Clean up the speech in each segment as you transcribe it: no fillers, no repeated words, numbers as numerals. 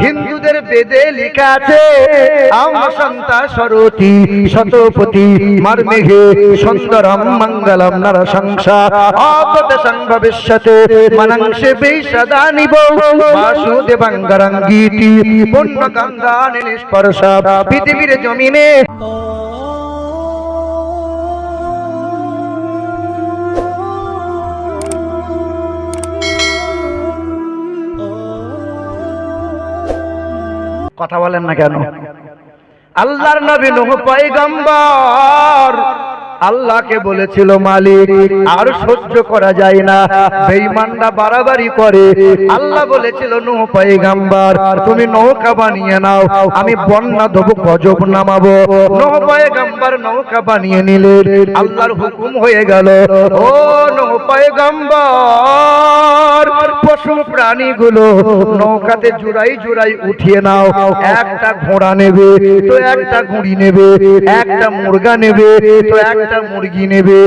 হিন্দুদের বেদে লেখা আছে আমসন্তা সরতি শতপতি মারমেঘে সুন্দরম মঙ্গলম নরসংসা আপদসং ভবিষ্যতে মনংসে বেশদানিব বাসুদেবঙ্গরঙ্গীতি পুণ্যগঙ্গানি নিষ্পর্শ পৃথিবীর জমিনে। কথা বলেন না কেন? আল্লাহর নবী নূহ পয়গম্বর আল্লাহকে বলেছিল, মালিক আর সহ্য করা যায় না, বেঈমানরা বাড়াবাড়ি করে। আল্লাহ বলেছিল, নূহ পয়গম্বর তুমি নৌকা বানিয়ে নাও, আমি বন্যা দেব, গজব নামাবো। নূহ পয়গম্বর নৌকা বানিয়ে নিলেন, আল্লাহর হুকুম হয়ে গেল, ও নূহ পয়গম্বর পশু প্রাণীগুলো নৌকাতে জুড়াই জুড়াই উঠিয়ে নাও। একটা ঘোড়া নেবে তো একটা ঘুড়ি নেবে, একটা মুরগা নেবে তো একটা মুরগি নেবে,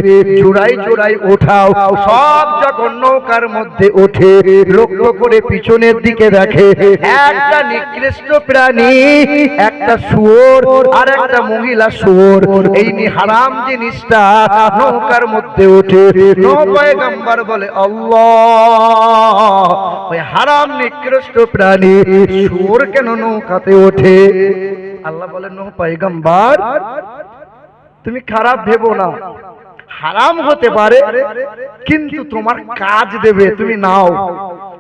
জোড়াই জোড়াই ওঠাও। সব যখন নৌকার মধ্যে ওঠে, লক্ষ্য করে পিছনের দিকে দেখে, একটা নিকৃষ্ট প্রাণী, একটা শুয়োর আর একটা মহিলা শুয়োর, এই হারাম জিনিসটা নৌকার মধ্যে ওঠে। নূহ পয়গম্বর বলে, আল্লাহ ওই হারাম নিকৃষ্ট প্রাণী শুয়োর কেন নৌকাতে ওঠে? আল্লাহ বলে, নূহ পয়গম্বর তুমি খারাপ ভেবো না, হারাম হতে পারে কিন্তু তোমার কাজ দেবে, তুমি নাও।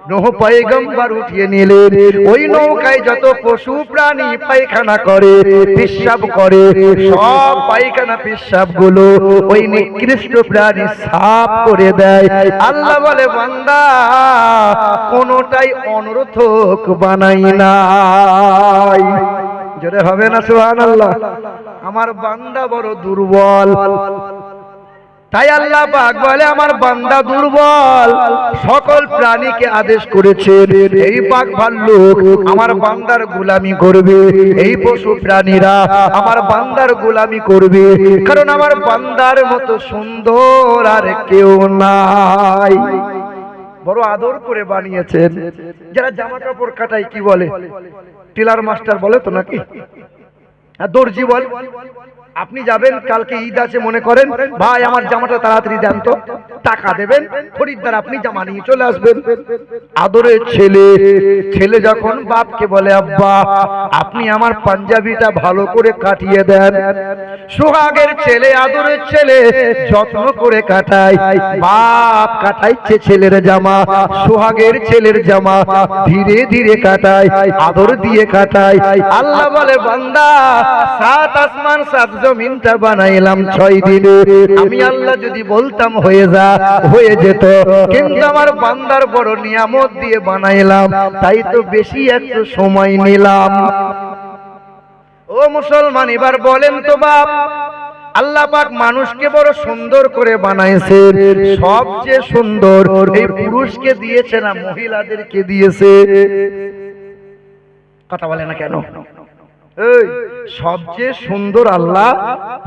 নূহ পয়গম্বর উঠিয়ে নিলেন, ওই নৌকায় যত পশু প্রাণী পায়খানা করে পেশাব করে, সব পায়খানা পেশাব গুলো ওই নিকৃষ্ট প্রাণী সাফ করে দেয়। আল্লাহ বলে, বান্দা কোনটাই অনর্থক বানাই নাই। জোরে হবে না সুবহানাল্লাহ? আমার বান্দা বড় দুর্বল, তাই আল্লাহ পাক বলে আমার বান্দা দুর্বল। সকল প্রাণীকে আদেশ করেছেন, এই বাঘ ভাল্লুক আমার বান্দার গোলামি করবে, এই পশু প্রাণীরা আমার বান্দার গোলামি করবে, কারণ আমার বান্দার মতো সুন্দর আর কেউ নাই। বড় আদর করে বানিয়েছেন। যারা জামা কাপড় কাটায় কি বলে? টেলার মাস্টার বলে তো নাকি? দর্জি বল। আপনি যাবেন, কালকে ঈদ আছে মনে করেন, ভাই আমার জামাটা তাড়াতাড়ি দেন তো, টাকা দেবেন, খরিদ্দার আপনি জামা নিয়ে চলে আসবেন। আদরের ছেলে, ছেলে যখন বাপকে বলে, আব্বা আপনি আমার পাঞ্জাবিটা ভালো করে কাটিয়ে দেন। সোহাগের ছেলে, আদরের ছেলে যত্ন করে কাটায়, বাপ কাটাইছে ছেলের জামা, সোহাগের ছেলের জামা ধীরে ধীরে কাটায়, আদর দিয়ে কাটায়। আল্লাহ বলে, বান্দা সাত আসমান সাত জমিনটা বানাইলাম 6 দিনে, আমি আল্লাহ যদি বলতাম হয়ে যা, হয়ে যেত, কিন্তু আমার বান্দার বড় নিয়ামত দিয়ে বানাইলাম, তাই তো বেশি একটু সময় নিলাম। ও মুসলমান, এবার বলেন তো বাপ, আল্লাহ পাক মানুষকে বড় সুন্দর করে বানাইছে, সবচেয়ে সুন্দর এই পুরুষকে দিয়েছে না মহিলাদেরকে দিয়েছে? কথা বলে না কেন? এই সবচেয়ে সুন্দর আল্লাহ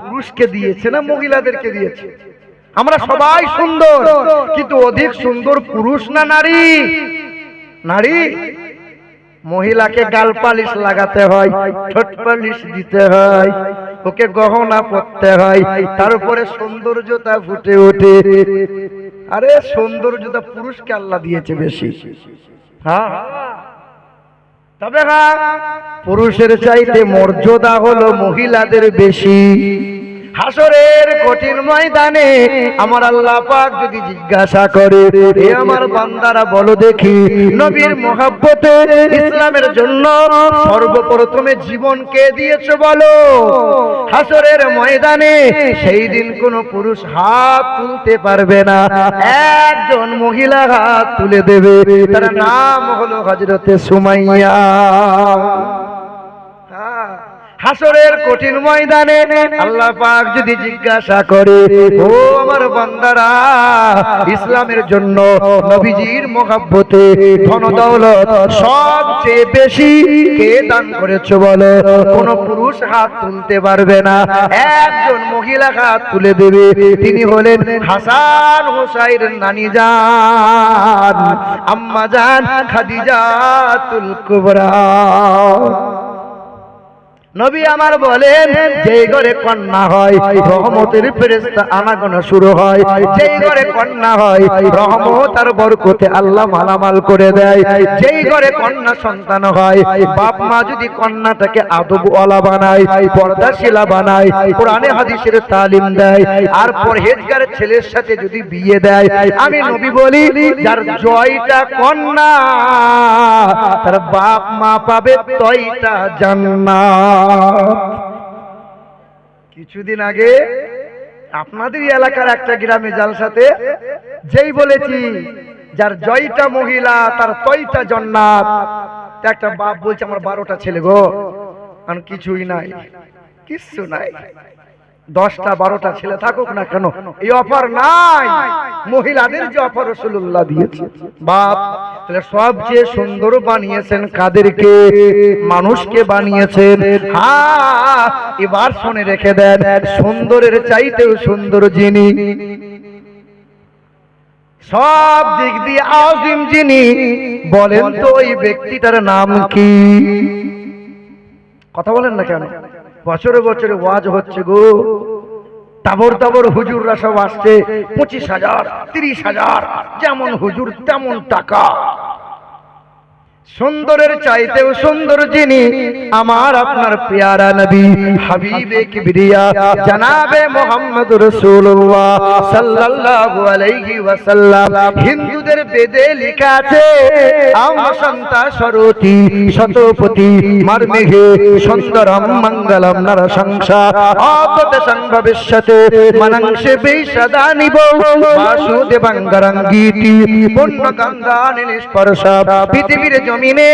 পুরুষকে দিয়েছে না মহিলাদেরকে দিয়েছে? আমরা সবাই সুন্দর, কিন্তু অধিক সুন্দর পুরুষ না নারী? নারী। মহিলাকে গাল পালিশ লাগাতে হয়, ঠোঁট পালিশ দিতে হয়, ওকে গহনা পরতে হয়, তারপরে সৌন্দর্যতা ফুটে ওঠে। আরে সৌন্দর্যতা পুরুষকে আল্লাহ দিয়েছে বেশি। হ্যাঁ, তবে হ্যাঁ, পুরুষের চাইতে মর্যাদা হলো মহিলাদের বেশি। হাসরের কঠিন ময়দানে আমার আল্লাহ পাক যদি জিজ্ঞাসা করে, হে আমার বান্দারা বলো দেখি, নবীর মহব্বতে ইসলামের জন্য সর্বপ্রথমে জীবন কে দিয়েছে বলো? হাসরের ময়দানে সেই দিন কোন পুরুষ হাত তুলতে পারবে না, একজন মহিলা হাত তুলে দেবে, তার নাম হলো হযরতে সুমাইয়া। হাসরের কঠিন ময়দানে আল্লাহ পাক যদি জিজ্ঞাসা করে, ও আমার বান্দারা, ইসলামের জন্য নবীজির মহব্বতে ধন দৌলত সবচেয়ে বেশি কে দান করেছে বলো? কোন পুরুষ হাত তুলতে পারবে না, একজন মহিলা হাত তুলে দেবে, তিনি হলেন হাসান হোসাইনের নানি জান আম্মা জান খাদিজাতুল কুবরা। নবী আমার বলেন, যেই ঘরে কন্যা হয় রহমতের ফেরেশতা আনাগোনা শুরু হয়, যেই ঘরে কন্যা হয় রহমত আর বরকতে আল্লাহ মালামাল করে দেয়। যেই ঘরে কন্যা সন্তান হয়, বাপ মা যদি কন্যাটাকে আদবওয়ালা বানায়, পর্দাশীলা বানায়, কোরআনে হাদিসের তালিম দেয়, আর পরহেজগার ছেলের সাথে যদি বিয়ে দেয়, আমি নবী বলি, যার জয়টা কন্যা তার বাপ মা পাবে তয়টা জান্নাত। কিছুদিন আগে আপনাদের এলাকার একটা গ্রামে জালসাতে যেই বলেছি যার জয়টা মহিলা তার তয়টা জান্নাত, একটা বাপ বলছে আমার 12টা ছেলে গো, আর কিছুই নাই, কিচ্ছু নাই, 10টা 12টা ছেলে থাকুক না কেন, এই অফার নাই। মহিলাদের যে অফার রাসূলুল্লাহ দিয়েছে, বাপ তাহলে সবচেয়ে সুন্দর বানিয়েছেন কাদেরকে? মানুষকে বানিয়েছেন। হ্যাঁ, এবার শুনে রেখে দেন, সুন্দরের চাইতেও সুন্দর যিনি, সব দিক দিয়ে আযীম যিনি, বলেন তো ওই ব্যক্তিটার নাম কি? কথা বলেন না কেন? বছরে বছরে ওয়াজ হচ্ছে গো, তাবর তাবর হুজুররা সব আসছে, 25,000 30,000, যেমন হুজুর তেমন টাকা। সুন্দরের চাইতেও সুন্দর যিনি, আমার আপনার প্যারা নবী হাবিবে কিবরিয়া জনাবে মুহাম্মদুর রাসূলুল্লাহ সাল্লাল্লাহু আলাইহি ওয়াসাল্লাম। হিন্দুদের বেদে লেখা আছে, আম সন্তা সরতি শতপতি মারমেহে সুন্দরম মঙ্গলম নরসংসা আপদেশং ভবিষ্যতে মনংসে বিশদানিব বাসুদেবঙ্গরঙ্গীতি পুণ্য গঙ্গা নিষ্পর্শা। পৃথিবীর জমিনে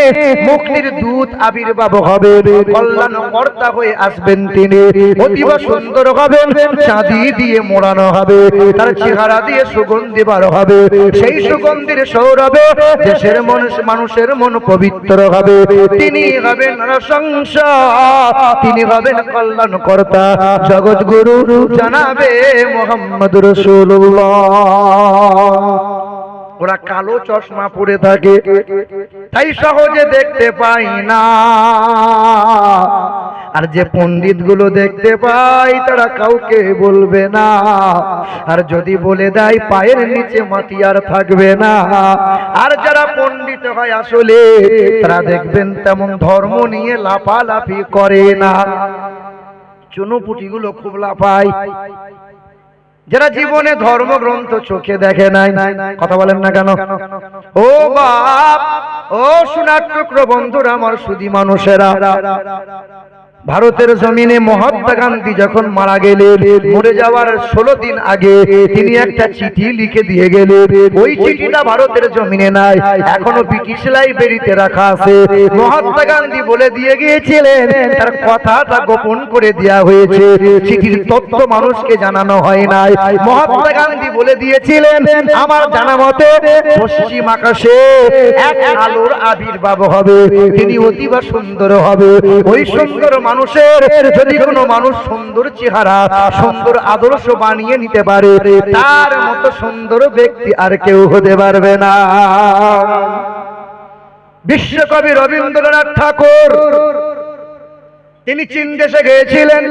মুক্তির দূত আবির্ভাব হবে, কল্যাণ কর্তা হয়ে আসবেন তিনি, অতীব সুন্দর হবেন, চাঁদি দিয়ে মোড়ানো হবে, তার চেহারা দিয়ে সুগন্ধি বার হবে, সেই সুগন্ধির সৌরভে দেশের মানুষের মন পবিত্র হবে। তিনি হবেন নরসংসা, তিনি হবেন কল্যাণ কর্তা, জগৎ গুরু জানাবে মুহাম্মদুর রাসূলুল্লাহ। ওরা কালো চশমা পরে থাকে, তাই সহজে দেখতে পাই না, আর যে পণ্ডিত গুলো দেখতে পাই তারা কাউকে বলবে না, আর যদি বলে দেয় পায়ের নিচে মাটি আর থাকবে না। আর যারা পণ্ডিত হয় আসলে তারা দেখবেন তেমন ধর্ম নিয়ে লাফালাফি করে না, চুনোপুটি গুলো খুব লাফায়। যারা জীবনে ধর্মগ্রন্থ চোখে দেখে নাই, কথা বলেন না কেন? ও বাপ, ও সোনার টুকরো বন্ধুরা, আমার সুধী মানুষেরা, ভারতের জমিনে মহাত্মা গান্ধী যখন মারা গেলেন, মরে যাওয়ার 16 দিন আগে তিনি একটা চিঠি লিখে দিয়ে গেলেন। ওই চিঠিটা ভারতের জমিনে নাই, এখনো ব্রিটিশ লাইব্রেরিতে রাখা আছে। মহাত্মা গান্ধী বলে দিয়ে গিয়েছিলেন, তার কথাটা গোপন করে দেওয়া হয়েছে, চিঠির তথ্য মানুষকে জানানো হয় নাই। মহাত্মা গান্ধী বলে দিয়েছিলেন, আমার জানা মতে পশ্চিম আকাশে এক আলোর আবির্ভাব হবে, তিনি অতীব সুন্দর হবে। ওই সুন্দর মানুষের যদি কোনো মানুষ সুন্দর চেহারা সুন্দর আদর্শ বানিয়ে নিতে পারে, তার মতো সুন্দর ব্যক্তি আর কেউ হতে পারবে না। বিশ্বকবি রবীন্দ্রনাথ ঠাকুর তিনি চীন দেশে গিয়েছিলেন।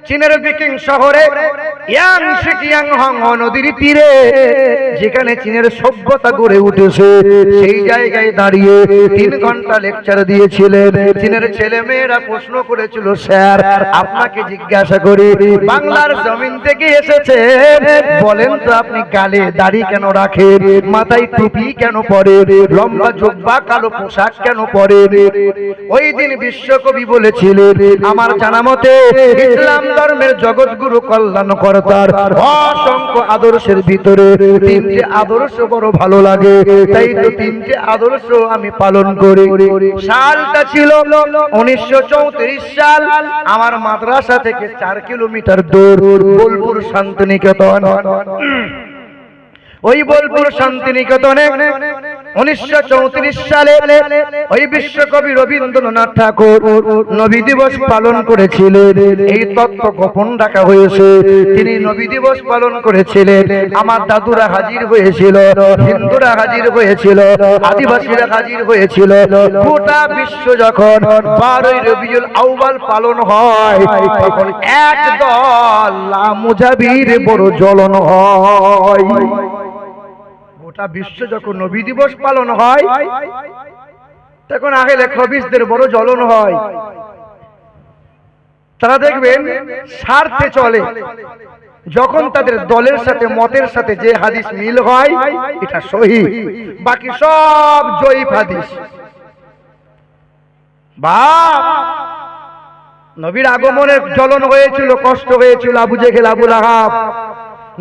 চীনের বিকিং শহরে ইয়াংশিকিয়াংহং নদীর তীরে যেখানে চীনের সভ্যতা গড়ে উঠেছে, সেই জায়গায় দাঁড়িয়ে 3 ঘন্টা লেকচার দিয়েছিলেন। চীনের ছেলে মেয়েরা প্রশ্ন করেছিল, স্যার আপনাকে জিজ্ঞাসা করি, বাংলার জমিন থেকে এসেছেন, বলেন তো আপনি গালে দাড়ি কেন রাখেন, মাথায় টুপি কেন পরেন, লম্বা জুব্বা কালো পোশাক কেন পরেন? ওই দিন বিশ্বকবি বলেছিলেন, আমার জানা মতে ইসলাম ধর্মের জগৎগুরু কল্যাণকর্তার অসংখ্য আদর্শের ভিতরে তিনটে আদর্শ বড় ভালো লাগে, তাই তো তিনটে আদর্শ আমি পালন করি। সালটা ছিল 1934 সাল। আমার মাদ্রাসা থেকে 4 কিলোমিটার দূর বোলপুর শান্তিনিকেতন। ওই বোলপুর শান্তিনিকেতনে 1934 সালে ওই বিশ্বকবি রবীন্দ্রনাথ ঠাকুর নবী দিবস পালন করেছিলেন। এই তত্ত্ব গোপন রাখা হয়েছে, তিনি নবী দিবস পালন করেছিলেন। আমার দাদুরা হাজির হয়েছিল, হিন্দুরা হাজির হয়েছিল, আদিবাসীরা হাজির হয়েছিল। গোটা বিশ্ব যখন 12ই রবিউল আউয়াল পালন হয়, তখন একদল মুজাহির বড় জ্বলন হয়। গোটা বিশ্ব যখন নবী দিবস পালন হয়, তখন আহলে খবিসদের বড় জ্বলন হয়। তারা দেখবেন স্বার্থে চলে। যখন তাদের দলের সাথে মতের সাথে যে হাদিস মিল হয়, এটা সহিহ, বাকি সব জয়ীফ হাদিস। বাপ নবীর আগমনে জ্বলন হয়েছিল, কষ্ট হয়েছিল আবু জেহেল আবু লাহাব।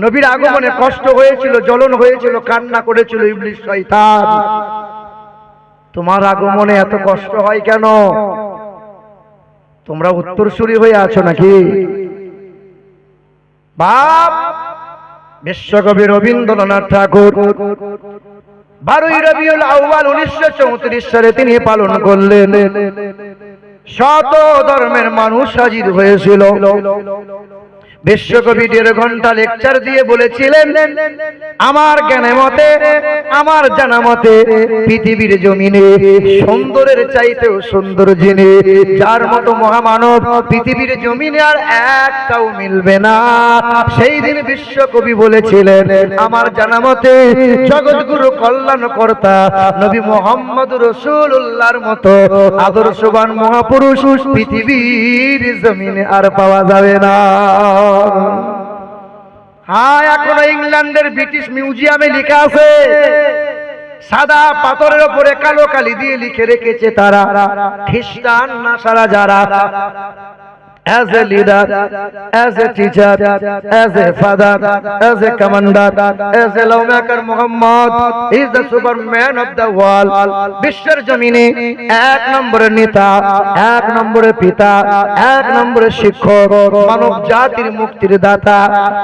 নবীর আগমনে কষ্ট হয়েছিল, জ্বলন হয়েছিল, কান্না করেছিল ইবলিস শয়তান। তোমার আগমনে এত কষ্ট হয় কেন? তোমরা উত্তরসূরি হয়ে আছো নাকি? বাপ বিশ্বকবি রবীন্দ্রনাথ ঠাকুর 12ই রবিউল আউয়াল 1934 সালে তিনি পালন করলেন। শত ধর্মের মানুষ হাজির হয়েছিল। বিশ্বকবি 1.5 ঘন্টা লেকচার দিয়ে বলেছিলেন, আমার জ্ঞানের মতে, আমার জানা মতে পৃথিবীর জমিনে সুন্দরের চাইতেও সুন্দর যিনি, যার মতো মহামানব পৃথিবীর জমিনে আর একটাও মিলবে না। সেই দিন বিশ্বকবি বলেছিলেন, আমার জানা মতে জগৎগুরু কল্যাণকর্তা নবী মুহাম্মদ রাসূলুল্লাহর মতো আদর্শবান মহাপুরুষ পৃথিবীর জমিনে আর পাওয়া যাবে না। হ্যাঁ, এখনো ইংল্যান্ডের ব্রিটিশ মিউজিয়ামে লেখা আছে, সাদা পাথরের উপরে কালো কালি দিয়ে লিখে রেখেছে তারা, খ্রিস্টান নাসারা যারা as a leader, as a teacher, as a father, as a commander, as a lawmaker, Muhammad is the superman of the world. বিশ্বের জমিনে 1 নম্বরের নেতা, 1 নম্বরের পিতা, 1 নম্বরের শিক্ষক, মানব জাতির মুক্তির দাতা।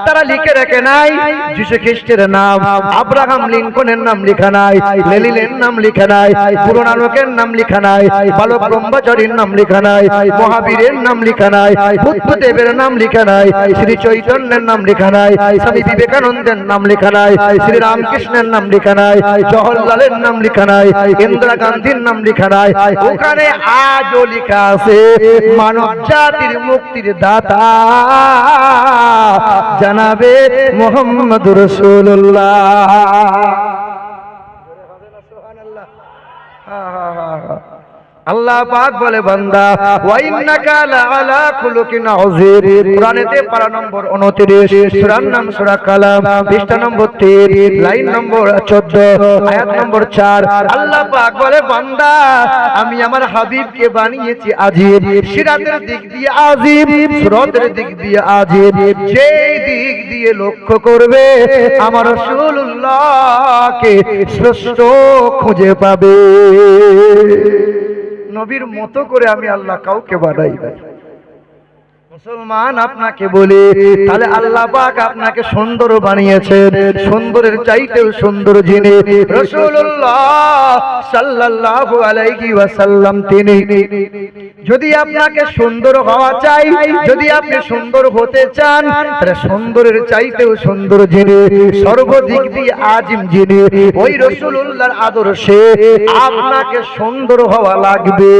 তারা লিখে রাখে নাই যিশু খ্রিস্টের নাম, আব্রাহাম লিঙ্কনের নাম লেখা নাই, লেনিনের নাম লেখা নাই, গুরু নানকের নাম লেখা নাই, বালক ব্রহ্মচারীর নাম লেখা নাই, মহাবীরের নাম লেখা নাই, বুদ্ধদেবের নাম লেখা নাই, শ্রী চৈতন্যের নাম লেখা নাই, স্বামী বিবেকানন্দের নাম লেখা নাই, শ্রী রামকৃষ্ণের নাম লেখা নাই, জওহরলালের নাম লেখা নাই, ইন্দিরা গান্ধীর নাম লেখা নাই। ওখানে আজও লেখা আছে মানব জাতির মুক্তির দাতা জনাবে মুহাম্মদুর রাসূলুল্লাহ। আল্লাহ পাক বলে, বান্দা ওয়া ইন্নাকা লাআলা খুলুকিন আযীম। কুরআনেতে পারা নম্বর 29, সূরার নাম সূরা কালাম, পৃষ্ঠা নম্বর 3, লাইন নম্বর 14, আয়াত নম্বর 4। আল্লাহ পাক বলে, বান্দা আমি আমার হাবিবকে বানিয়েছি আযীম, সিরাতের দিক দিয়ে আযীম, সুরাতের দিক দিয়ে আযীম। যেই দিক দিয়ে লক্ষ্য করবে আমার রাসূলুল্লাহকে শ্রেষ্ঠ খুঁজে পাবে। নবীর মতো করে আমি আল্লাহ কাউকে বানাই নাই। মুসলমান আপনাকে বলে, তাহলে আল্লাহ পাক আপনাকে সুন্দর বানিয়েছেন, সুন্দরের চাইতেও সুন্দর যিনি রাসূলুল্লাহ সাল্লাল্লাহু আলাইহি ওয়াসাল্লাম তিনি। যদি আপনাকে সুন্দর হওয়া চাই, যদি আপনি সুন্দর হতে চান, তাহলে সুন্দরের চাইতেও সুন্দর যিনি, সর্বদিক দিয়ে আযীম যিনি, ওই রাসূলুল্লাহর আদর্শে আপনাকে সুন্দর হওয়া লাগবে।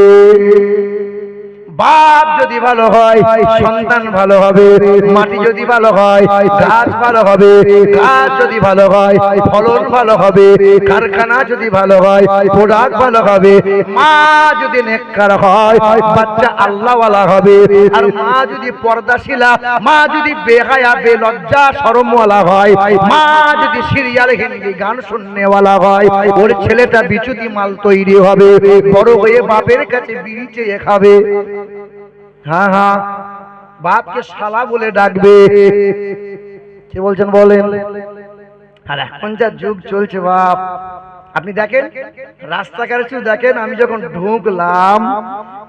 বাপ যদি ভালো হয়, সন্তান ভালো হবে। মাটি যদি ভালো হয়, গাছ ভালো হবে। গাছ যদি ভালো হয়, ফলন ভালো হবে। কারখানা যদি ভালো হয়, প্রোডাক্ট ভালো হবে। মা যদি নেককার হয়, বাচ্চা আল্লাহওয়ালা হবে। আর মা যদি পর্দাশীলা, মা যদি বেহায়া বেলজ্জা শরমওয়ালা হয়, মা যদি সিরিয়াল হিন্দি গান শুননেওয়ালা হয়, ওর ছেলেটা বিচুতি মাল তৈরি হবে, বড় হয়ে বাপের কাছে বিড়ি চেয়ে খাবে। হ্যাঁ হ্যাঁ, বাপকে শালা বলে ডাকবে। কি বলছেন বলেন? আর এখন যা যুগ চলছে বাপ, আপনি দেখেন রাস্তাঘাটে শুধু দেখেন, আমি যখন ঢুকলাম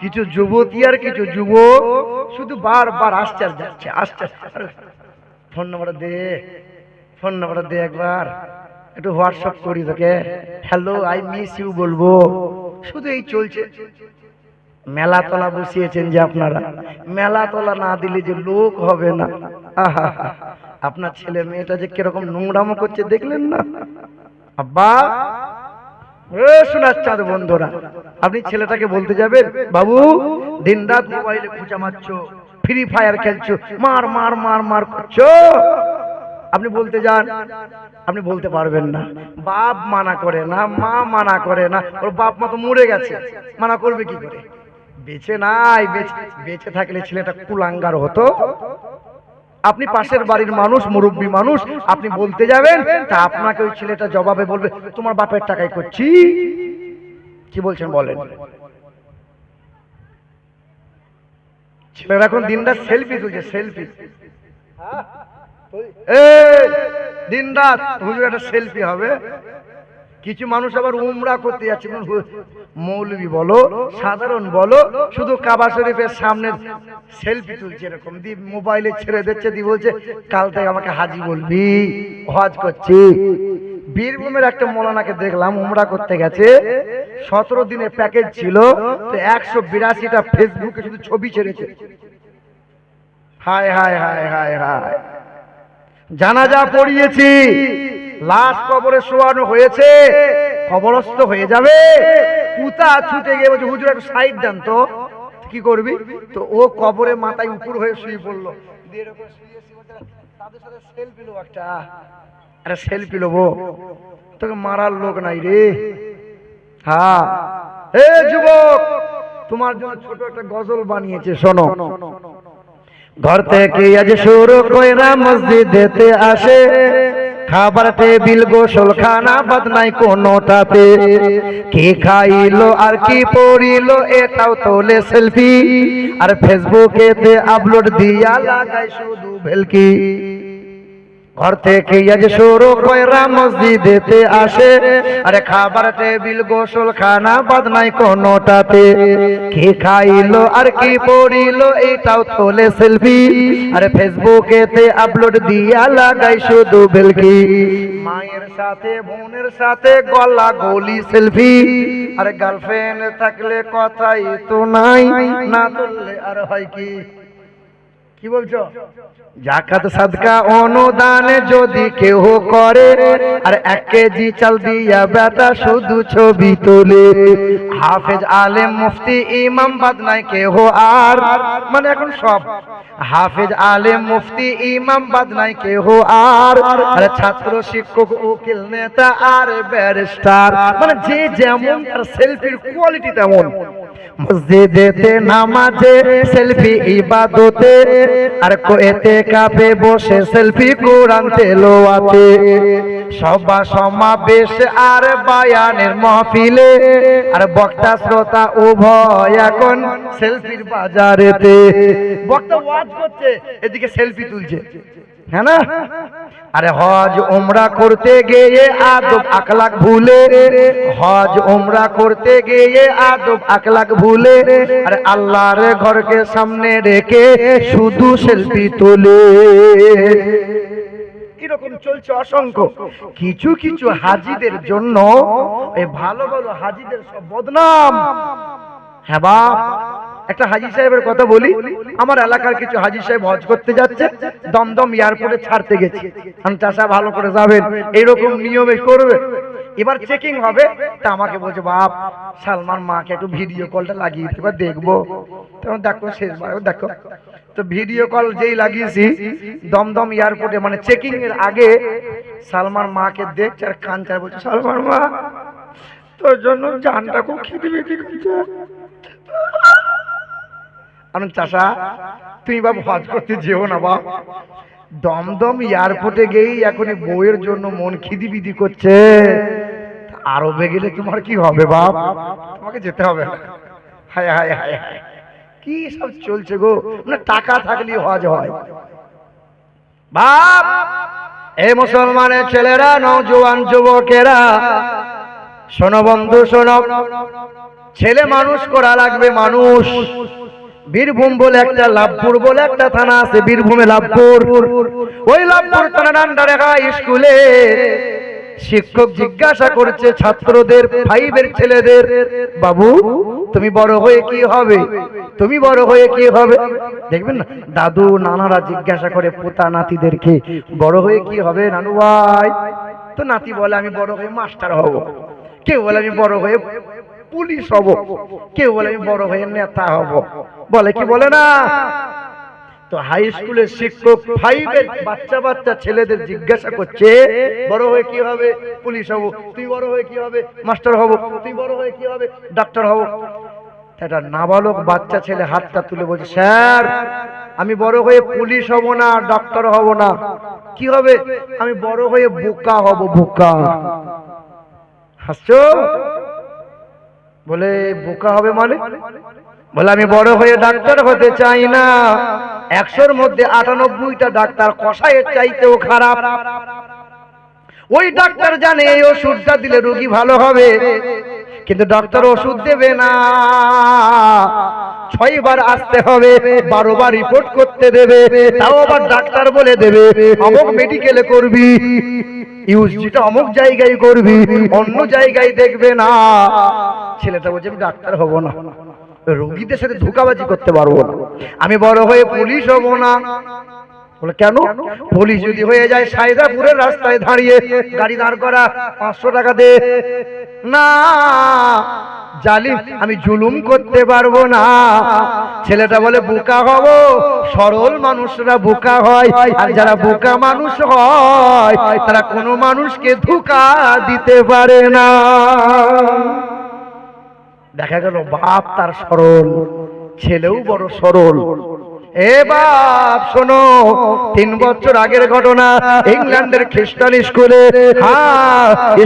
কিছু যুবতী আর কিছু যুবক শুধু বারবার আসছে আর যাচ্ছে, আসছে। ফোন নাম্বার দে, ফোন নাম্বার দে, একবার একটু হোয়াটসঅ্যাপ করি তোকে, হ্যালো আই মিস ইউ বলবো। শুধু এই চলছে। মেলা তলা বসিয়েছেন যে আপনারা, মেলা তলা না দিলে যে লোক হবে না। আহা, আপনার ছেলে মেয়েটা যে কিরকম নোংরামো করছে দেখলেন না? আব্বা শোনার চাঁদ বন্ধুরা, আপনি ছেলেটাকে বলতে যাবেন, বাবু দিন রাত মোবাইলে খুঁচা মারছো, ফ্রি ফায়ার খেলছো, মার মার মার মার করছো, আপনি বলতে যান, আপনি বলতে পারবেন না। বাপ মানা করে না, মা মানা করে না, ওর বাপ মা তো মরে গেছে, মানা করবে কি করে? বেঁচে নাই, বেঁচে থাকলে ছেলেটা কুলাঙ্গার হতো। আপনি পাশের বাড়ির মানুষ, মুরব্বী মানুষ, আপনি বলতে যাবেন, তা আপনাকে ওই ছেলেটা জবাবে বলবে তোমার বাপের টাকায় করছি। কি বলছেন বলেন? ছেলেরা এখন দিনরাত সেলফি তুলছে, সেলফি দিনরাত হুজুর একটা সেলফি হবে। কিছু মানুষ আবার উমরা করতে যাচ্ছে, মৌলবি বলো সাধারণ বলো, শুধু কাবা শরীফের সামনে সেলফি তুলছে, এরকম দিয়ে মোবাইলে ছেড়ে দিচ্ছে, দিয়ে বলছে কাল থেকে আমাকে হাজি বলবি, হজ করছি। বীরভূমের একটা মৌলানাকে দেখলাম উমরা করতে গেছে, 17 দিনের প্যাকেজ ছিল, তো 182টা ফেসবুকে শুধু ছবি ছেড়েছে। হায় হায় হায় হায় হায়, জানাজা পড়িয়েছি, লাশ কবরে শোয়ানো হয়েছে, কবরস্থ হয়ে যাবে, পুতা ছুটে গিয়ে বলছে হুজুর একটু সাইড দেন তো। কি করবি? তো ও কবরে মাথায় উপর হয়ে শুয়ে পড়লো, তাদের সাথে সেলফি নেবো, একটা আরে সেলফি নেবো, তোকে মারার লোক নাই রে। হ্যাঁ এ যুবক, তোমার জন্য ছোট একটা গজল বানিয়েছে, শোনো। ঘর থেকে আজ শুরু কইরা মসজিদেতে আসে, খাবার টেবিল গোসল খানা বাদ নাই কোনোটাতে, কি খাইলো আর কি পড়িলো এটাও তোলে সেলফি, আর ফেসবুকেতে আপলোড দিয়া লাগাই শুধু ভেলকি। ঘর থেকে আজ শুরু কইরা মসজিদেতে আসে, আরে খাবার টেবিল গোসল খানা বাদ নাই কোনোটাতে, কি খাইলো আর কি পড়িলো এটাও তোলে সেলফি, আরে ফেসবুকেতে আপলোড দিয়া লাগাই শুধু বেলকি। মায়ের সাথে বোনের সাথে গলা গলি সেলফি, আরে গার্লফ্রেন্ড থাকলে কথাই তো নাই, না তুললে আর হয় কি? কি বলছো? জাকাত সাদকা অনুদান যদি কেউ করে, আর 1 কেজি চাল দিয়া বেটা শুধু ছবি তোলে, হাফেজ আলেম মুফতি ইমাম বাদ নাই কেহ আর, মানে এখন সব হাফেজ আলেম মুফতি ইমাম বাদ নাই কেহ আর, আরে ছাত্র শিক্ষক উকিল নেতা আর ব্যারিস্টার, মানে যে যেমন তার সেলফির কোয়ালিটি তেমন। মসজিদেতে নামাজে সেলফি ইবাদতে, আর কোয়েতে কাপে বসে সেলফি কোরআন তেলাওয়াতে, সভা সমাবেশ আর বায়ানের মাহফিলে, আর বক্তা শ্রোতা উভয় এখন সেলফির বাজারেতে। বক্তা ওয়াজ করছে, এদিকে সেলফি তুলছে, হ্যাঁ না? আরে হজ উমরা করতে গিয়ে আদব আখলাক ভুলে, হজ উমরা করতে গিয়ে আদব আখলাক ভুলে, আরে আল্লাহর ঘরকে সামনে রেখে শুধু সেলফি তোলে। এরকম চলছে অসংখ্য। কিছু কিছু হাজিদের জন্য এই ভালো ভালো হাজিদের সব বদনাম। হ্যাঁ বাপ, একটা হাজি সাহেবের কথা বলি। আমার এলাকার কিছু হাজি সাহেব হজ করতে যাচ্ছে, দমদম এয়ারপোর্টে ছাড়তে গেছে। আমি চাষা ভালো করে যাবেন, এইরকম নিয়মে করবে। এবার চেকিং হবে, তা আমাকে বলছে বাপ সালমান মাকে একটু ভিডিও কলটা লাগিয়ে এবার দেখবো। তখন দেখো শেষবার দেখো তো ভিডিও কল যেই লাগিয়েছি, দমদম এয়ারপোর্টে মানে চেকিং এর আগে সালমান মাকে দেখছে আর কাঁদছে, বলছে সালমান মা তোর জন্য জানটা খুব খিদে বেঁধে গেছে। আনন্দ চাষা তুমি বাবু হজ করতে যেও না বাপ, দমদম এয়ারপোর্টে গিয়েই এখন বউয়ের জন্য মন খিদি বিদি করছে, আরবে গেলে তোমার কি হবে বাপ, তোমাকে যেতে হবে না। হায় হায় হায় হায়, কি সব চলছে গো, মানে টাকা থাকলেই হজ হয়। বাপ, এই মুসলমানের ছেলেরা, নওজোয়ান যুবকেরা, শোনো বন্ধু শোনো, ছেলে মানুষ করা লাগবে। মানুষ, বীরভূম বলে একটা, লাভপুর বলে একটা থানা আছে, বীরভূমে লাভপুর, ওই লাভপুর থানার আন্ডারে হাই স্কুলে শিক্ষক জিজ্ঞাসা করছে ছাত্রদের, 5 ছেলেদের, বাবু তুমি বড় হয়ে কি হবে, তুমি বড় হয়ে কি হবে? দেখবেন না দাদু নানারা জিজ্ঞাসা করে পোতা নাতিদেরকে, বড় হয়ে কি হবে নানু ভাই? তো নাতি বলে আমি বড় হয়ে মাস্টার হব, কেউ বলে আমি বড় হয়ে পুলিশ হব, কেউ বলে আমি বড় হয়ে নেতা হব, বলে কি বলে না? তো হাই স্কুলের শিক্ষক 5 বাচ্চা বাচ্চা ছেলেদের জিজ্ঞাসা করছে, বড় হয়ে কি হবে? পুলিশ হব। তুই বড় হয়ে কি হবে? মাস্টার হব। তুই বড় হয়ে কি হবে? ডাক্তার হব। এটা নাবালক বাচ্চা ছেলে হাতটা তুলে বলছে, স্যার আমি বড় হয়ে পুলিশ হব না, ডাক্তার হব না, কি হবে? আমি বড় হয়ে বোকা হব, বোকা। হাসছো? বলে বোকা হবে মানে? বলে আমি বড় হয়ে ডাক্তার হতে চাই না। 100-র মধ্যে 98টা ডাক্তার কসাইয়ের চাইতেও খারাপ। ওই ডাক্তার জানে এই ওষুধটা দিলে রোগী ভালো হবে, কিন্তু ডাক্তার ওষুধ দেবে না। 6 বার আসতে হবে, 12 বার রিপোর্ট করতে দেবে, তাও আবার ডাক্তার বলে দেবে অমুক মেডিকেলে করবি, ইউজিটা অমুক জায়গায় করবি, অন্য জায়গায় দেখবে না। ছেলেটা বলছে আমি ডাক্তার হব না, রোগীদের সাথে ধোঁকাবাজি করতে পারবো না, আমি বড় হয়ে পুলিশ হব না। বলে কেন? পুলিশ যদি হয়ে যায় সায়দাপুরের রাস্তায় দাঁড়িয়ে গাড়ি দাঁড় করা, 500 টাকা দে। না জালিম, আমি জুলুম করতে পারবো না। ছেলেটা বলে বোকা হব, সরল মানুষরা বোকা হয়, আর যারা বোকা মানুষ হয় তারা কোনো মানুষকে ধোঁকা দিতে পারে না। দেখা গেল বাপ তার সরল, ছেলেও বড় সরল। এ বাপ শোনো, 3 বছর আগের ঘটনা, ইংল্যান্ডের খ্রিস্টান স্কুলে,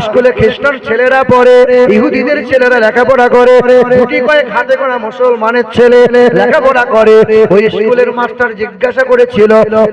স্কুলে খ্রিস্টান ছেলেরা পড়ে, ইহুদিদের ছেলেরা লেখাপড়া করে, গুটি কয়েক হাতে গোনা মুসলমানের ছেলে লেখাপড়া করে। ওই স্কুলের মাস্টার জিজ্ঞাসা করেছিল,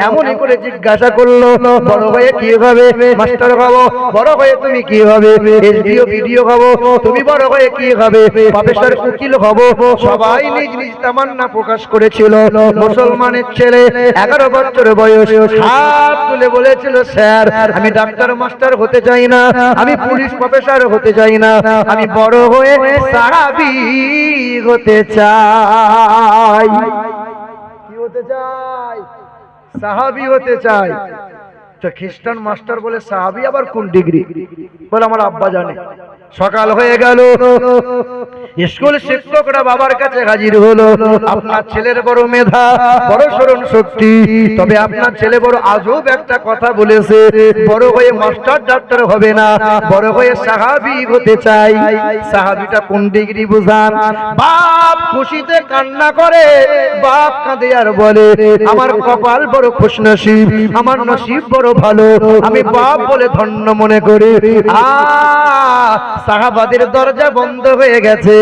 এমনই করে জিজ্ঞাসা করলো, বড় হয়ে কি হবে? মাস্টার হবো। বড় হয়ে তুমি কি হবে? এসডিও ভিডিও হবো। তুমি বড় হয়ে কি হবে? প্রফেসর, উকিল হবো। সবাই নিজ নিজ তামান্না প্রকাশ করেছিল। মুসলমানের ছেলে 11 বছর বয়স হাত তুলে বলেছিল, স্যার আমি ডাক্তার মাস্টার হতে চাই না, আমি পুলিশ প্রফেসর হতে চাই না, আমি বড় হয়ে সাহাবী হতে চাই। কি হতে চাই? সাহাবী হতে চাই। তো খ্রিস্টান মাস্টার বলে সাহাবী আবার কোন ডিগ্রি? বলে আমার আব্বা জানে। সকাল হয়ে গেল, স্কুল শিক্ষকরা বাবার কাছে হাজির হলো। আপনার ছেলের বড় মেধা, বড় স্মরণ শক্তি, তবে আপনার ছেলে বড় আজব একটা কথা বলেছে, বড় হয়ে মাস্টার ডাক্তার হবে না, বড় হয়ে সাহাবী হতে চাই। সাহাবীটা কোন ডিগ্রি বুঝান? বাপ খুশিতে কান্না করে, বাপ কাঁদে আর বলে আমার কপাল বড় খুশনসিব, আমার নসিব বড় ভালো, আমি বাপ বলে ধন্য মনে করি। সাহাবাদের দরজা বন্ধ হয়ে গেছে,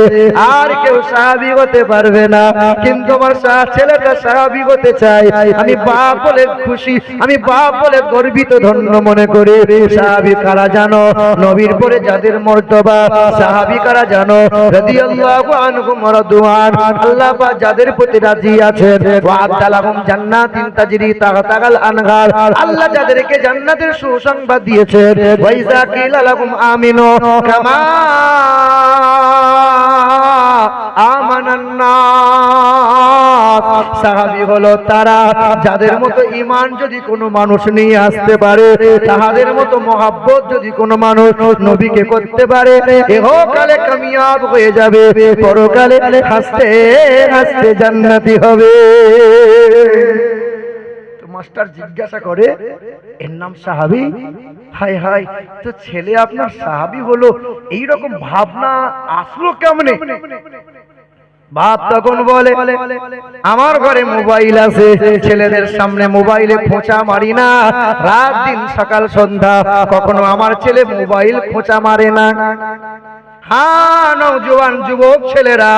আর কেউ সাহাবী হতে পারবে না, কিন্তু আমার ছেলেটা সাহাবী হতে চাই। আমি বাপ বলে খুশি, আমি বাপ বলে গর্বিত, ধন্য মনে করি। সাহাবী কারা জানো? নবীর পরে যাদের মর্তবা। সাহাবী কারা জানো? রাদিয়াল্লাহু আনহুম ওয়া রাদওয়ান, আল্লাহ পাক যাদের প্রতি রাজি আছেন। ওয়া আদালাহুম জান্নাতিন তাজরি তাহতাল আনহার, আল্লাহ যাদেরকে জান্নাতের সুসংবাদ দিয়েছেন। ওয়া ইযা কিলা লাহুম আমিনু কামা আমানান নাস। সাহাবী হলো তারা যাদের মতো ঈমান যদি কোনো মানুষ নিয়ে আসতে পারে, তাদের মতো মহব্বত যদি কোনো মানুষ নবীকে করতে পারে, ইহকালে কামিয়াব হয়ে যাবে, পরকালে হাসতে হাসতে জান্নাতি হবে। মাস্টার জিজ্ঞাসা করে, এর নাম সাহাবী? হায় হায়, তো ছেলে আপনার সাহাবী হলো, এইরকম ভাবনা আসলো কেমনে? বাপ তখন বলে আমার ঘরে মোবাইল আছে, ছেলেদের সামনে মোবাইলে খোঁচা মারি না, রাত দিন সকাল সন্ধ্যা কখনো আমার ছেলে মোবাইল খোঁচা মারে না। হ্যাঁ নওজোয়ান যুবক ছেলেরা,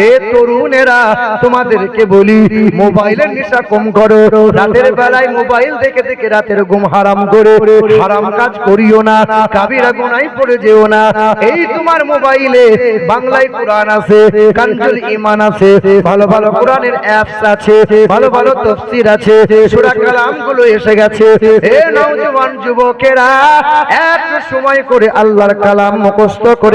এ তরুণেরা, তোমাদেরকে বলি মোবাইলের নেশা কম করো। রাতের বেলায় মোবাইল দেখে দেখে রাতের ঘুম হারাম করে হারাম কাজ করিও না, কাবিরা গুনায় পড়ে যেও না। এই তোমার মোবাইলে বাংলায় কোরআন আছে, কানজুল ঈমান আছে, ভালো ভালো কোরআনের অ্যাপস আছে, ভালো ভালো তাফসীর আছে, সূরা কালাম গুলো এসে গেছে। এ নওজোয়ান যুবকেরা, এক সময় করে আল্লাহর কালাম মুখস্থ করে